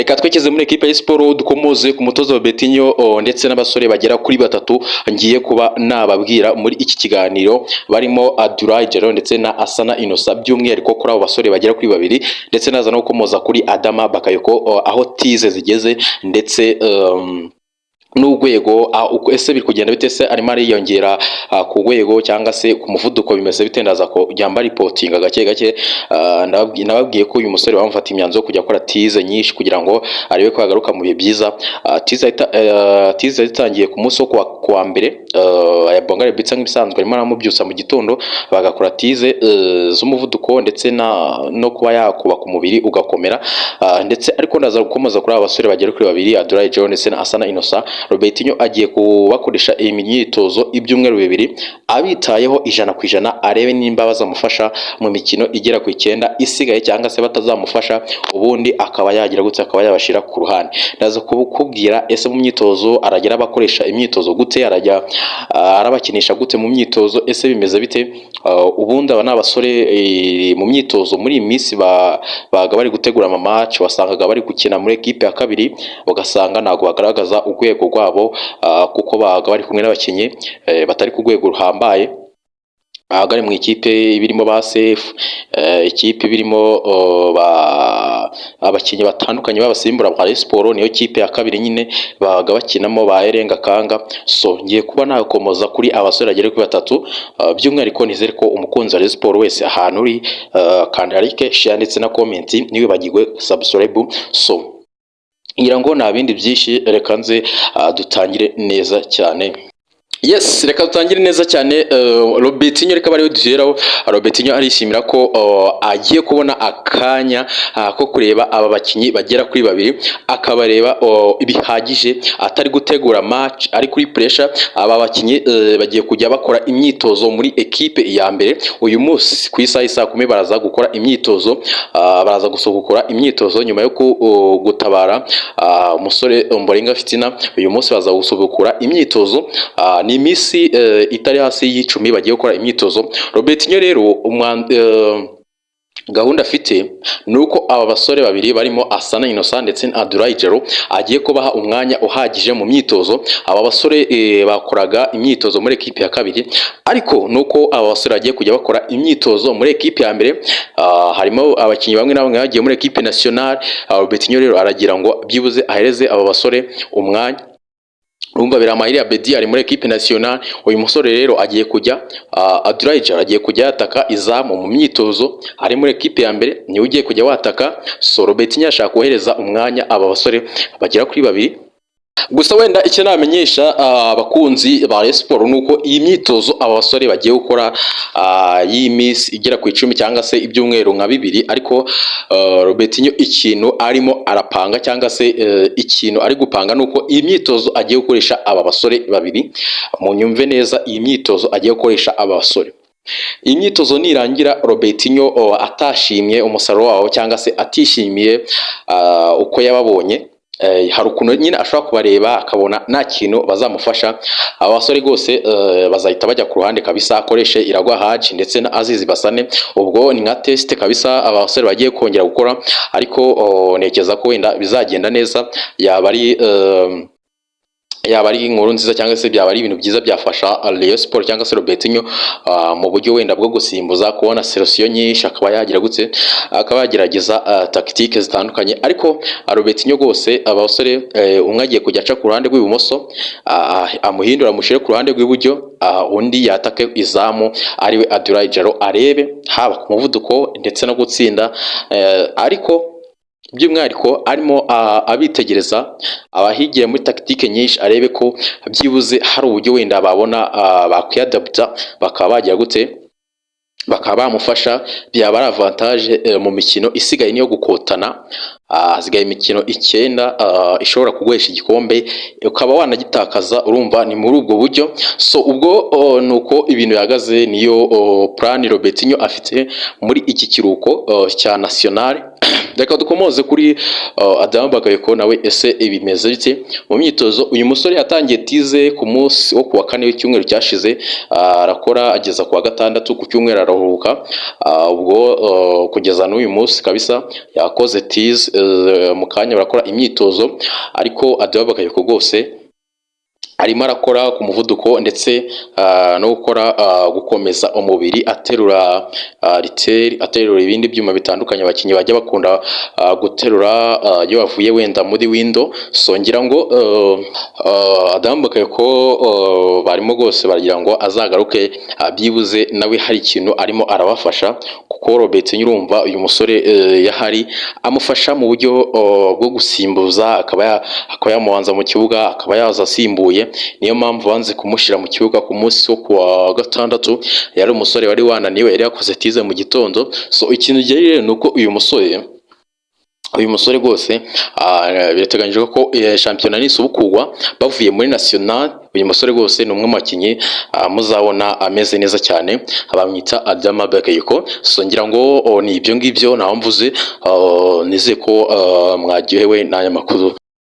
reka twekeze muri ekipe ya siporo dukomoze ku mutoza wa Betinho ndetse n'abasore bagera kuri batatu ngiye kuba nababwira muri iki kiganiro barimo Abdoulaye Diallo ndetse na Asana Innocent, by'umwihariko kuri abo basore bagera kuri babiri, ndetse naza no gukomoza kuri Adama Bakayoko aho tize zigeze ndetse n'urwego ese biri kugenda bite, se arimo ariyongera ku rwego cyangwa se ku muvuduko bimeze bite. Ndaza ko ryamba reporting gake gake. Nababwiye ko uyu musore bamufata imyanzuro kujya akora tize nyinshi kugira ngo arebe ko yagaruka mu bihe byiza. Tize zitangiye ku munsi wo kuwa mbere, ya Bongare Bitsa nk'ibisanzwe arimo aramubyutsa mu gitondo bagakora tize z'umuvuduko ndetse no kuba yakubaka umubiri ugakomera, ndetse ariko ndaza gukomoza kuri aba basore bagera kuri babiri, Abdoulaye Diallo ndetse na Asana Innocent. Robertinho agiye kubakoresha imyitozo ibyumweru bibiri abitayeho 100% arebe nimba bazamufasha mu mikino igera ku 9 isigaye, cyangwa se batazamufasha ubundi akaba yagira gutse akaba yabashira ku ruhande. Ndaza kubukubwira ese mu myitozo aragira abakoresha imyitozo gute, arajya arabakinisha gute mu myitozo, ese bimeze bite. Ubundi aba n'abasore mu myitozo muri iyi minsi baga bari gutegura ama match, wasangaga bari gukina muri equipe ya kabiri ugasanga ntago bagaragaza urwego rwabo, kuko baga bari kumwe n'abakinyi batari ku rwego ruhambaye. Ahagari mu ikipe birimo ba Sefu, ikipe birimo abakinyi batandukanye babasimbura ba Sport, niyo kipe ya kabiri nyine baga bakinamo ba Erenga Kanga. So ngiye kuba nakomoza kuri abasore agere kuri batatu, by'umwihariko nizere ko umukunzi wa Sport wese ahantu uri kanda like, share ndetse na comment, niwe bagigwe subscribe. So ngira ngo nta bindi byinshi, reka nze dutangire neza cyane. Yes, reka dutangire neza cyane. Robertinho reka bari duheraho. Robertinho arishimira ko agiye kubona akanya ko kureba aba bakinyi bagera kuri babiri, akabareba bihagije, atari gutegura match ari kuri pressure. Aba bakinyi bagiye kujya bakora imyitozo muri equipe ya mbere uyu munsi ku isaha 10 baraza gukora imyitozo, baraza gusubukura imyitozo nyuma yo gutabara umusore Ombolenga Fitina. Uyu munsi baza gusubukura imyitozo, ni imisi itari hasi y'icumi bagiye gukora imyitozo. Robertinho rero gahunda afite nuko aba basore babiri barimo Asana Innocent ndetse na Abdoulaye Diallo agiye kubaha umwanya uhagije mu myitozo. Aba basore bakoraga imyitozo muri equipe ya kabiri, ariko nuko aba basore agiye kujya bakora imyitozo muri equipe ya mbere. Harimo abakinyi bamwe na bamwe bagiye muri equipe nationale. Robertinho rero aragira ngo byibuze ahereze aba basore umwanya. Urumva biramahiri ya Bedi ari muri equipe nationale. Uyu musore rero agiye kujya Abdoulaye Diallo agiye kujya yataka izamu mu myitozo ari muri equipe ya mbere, niwe ugiye kujya wataka. So Robertinho ashaka kohereza umwanya aba basore bagera kuri babiri. Gusa wenda icyo namenyesha abakunzi ba Sport nuko iyi myitozo aba basore bagiye gukora iyi miss igera ku 10 cyangwa se ibyumweru nka bibiri, ariko Robertinho ikintu arimo arapanga cyangwa se ikintu ari gupanga nuko iyi myitozo agiye gukoresha aba basore babiri. Mu nyumve neza, iyi myitozo agiye gukoresha aba basore. Iyi myitozo nirangira Robertinho atashimye umusaruro wabo cyangwa se atishimiye uko yababonye, hari ukuntu nyine ashobora kubareba akabona nta kintu bazamufasha. Aba basore rwose bazahita bajya ku ruhande kabisa, akoreshe Iragwa Haji ndetse na Azizi Basane. Ubwo ni nka test kabisa aba basore bagiye kongera gukora, ariko nekeza ko wenda bizagenda neza. Yaba ari inkuru nziza cyangwa se byaba ari ibintu byiza byafasha Rayon Sport cyangwa se Robertinho mu buryo wenda bwo gusimbuza kubona solution nyinshi, akaba yagira gutse akaba yagerageza tactique zitandukanye. Ariko Robertinho rwose abasore umwe agiye kujya aca ku ruhande rw'ibumoso, amuhindura amushire ku ruhande rw'iburyo, undi yatake izamu ariwe Abdoulaye Diallo, arebe haba ku muvuduko ndetse no gutsinda. Ariko by'umwihariko arimo abitegereza abahigiye muri tactique nyinshi, arebe ko byibuze hari uburyo wenda babona bakwiyadapta bakaba bagira gute, bakaba bamufasha. Byaba ari avantage mu mikino isigaye niyo gukotana. Hasigaye imikino 9 ishobora kuguhesha igikombe ukaba wanagitakaza, urumva ni muri ubwo buryo. So ubwo nuko ibintu yagaze, niyo plan Robertinho afite muri iki kiruko cya national. Reka dukomoze kuri Adama Bakayoko nawe, ese ibimeze bite mu myitozo. Uyu musore yatangiye tize ku munsi wo kuwa 4 w'icyumweru cyashize, arakora ageza kuwa 6, ku cyumweru araruhuka. Ubwo kugeza n'uyu munsi kabisa yakoze tize mu kanya barakora imyitozo, ariko Adama Bakayoko rwose arimo arakora ku muvuduko ndetse no gukora gukomeza umubiri, aterura riteri, aterura ibindi byuma bitandukanye abakinnyi bajya bakunda guterura iyo bavuye wenda muri windo. So ngira ngo Adama Bakayoko barimo rwose baragira ngo azagaruke byibuze nawe hari ikintu arimo arabafasha, kuko Robert nyirumva uyu musore yahari amufasha mu buryo bwo gusimbuza, akaba yamubanza mu kibuga, akaba yaza asimbuye. Niyo mpamvu banze kumushyira mu kibuga ku munsi wo kuwa gatandatu, yari umusore wari wananiwe, yari yakoze tize mu gitondo. So ikintu gihari ni uko uyu musore rwose birateganyijwe ko shampiyona nisubukurwa bavuye muri national, uyu musore rwose ni umwe mu bakinnyi muzabona ameze neza cyane, bamwita Adama Bakayoko. So ngira ngo ni ibyo ngibyo naho mvuze, nizeye ko mwaryohewe n'aya makuru.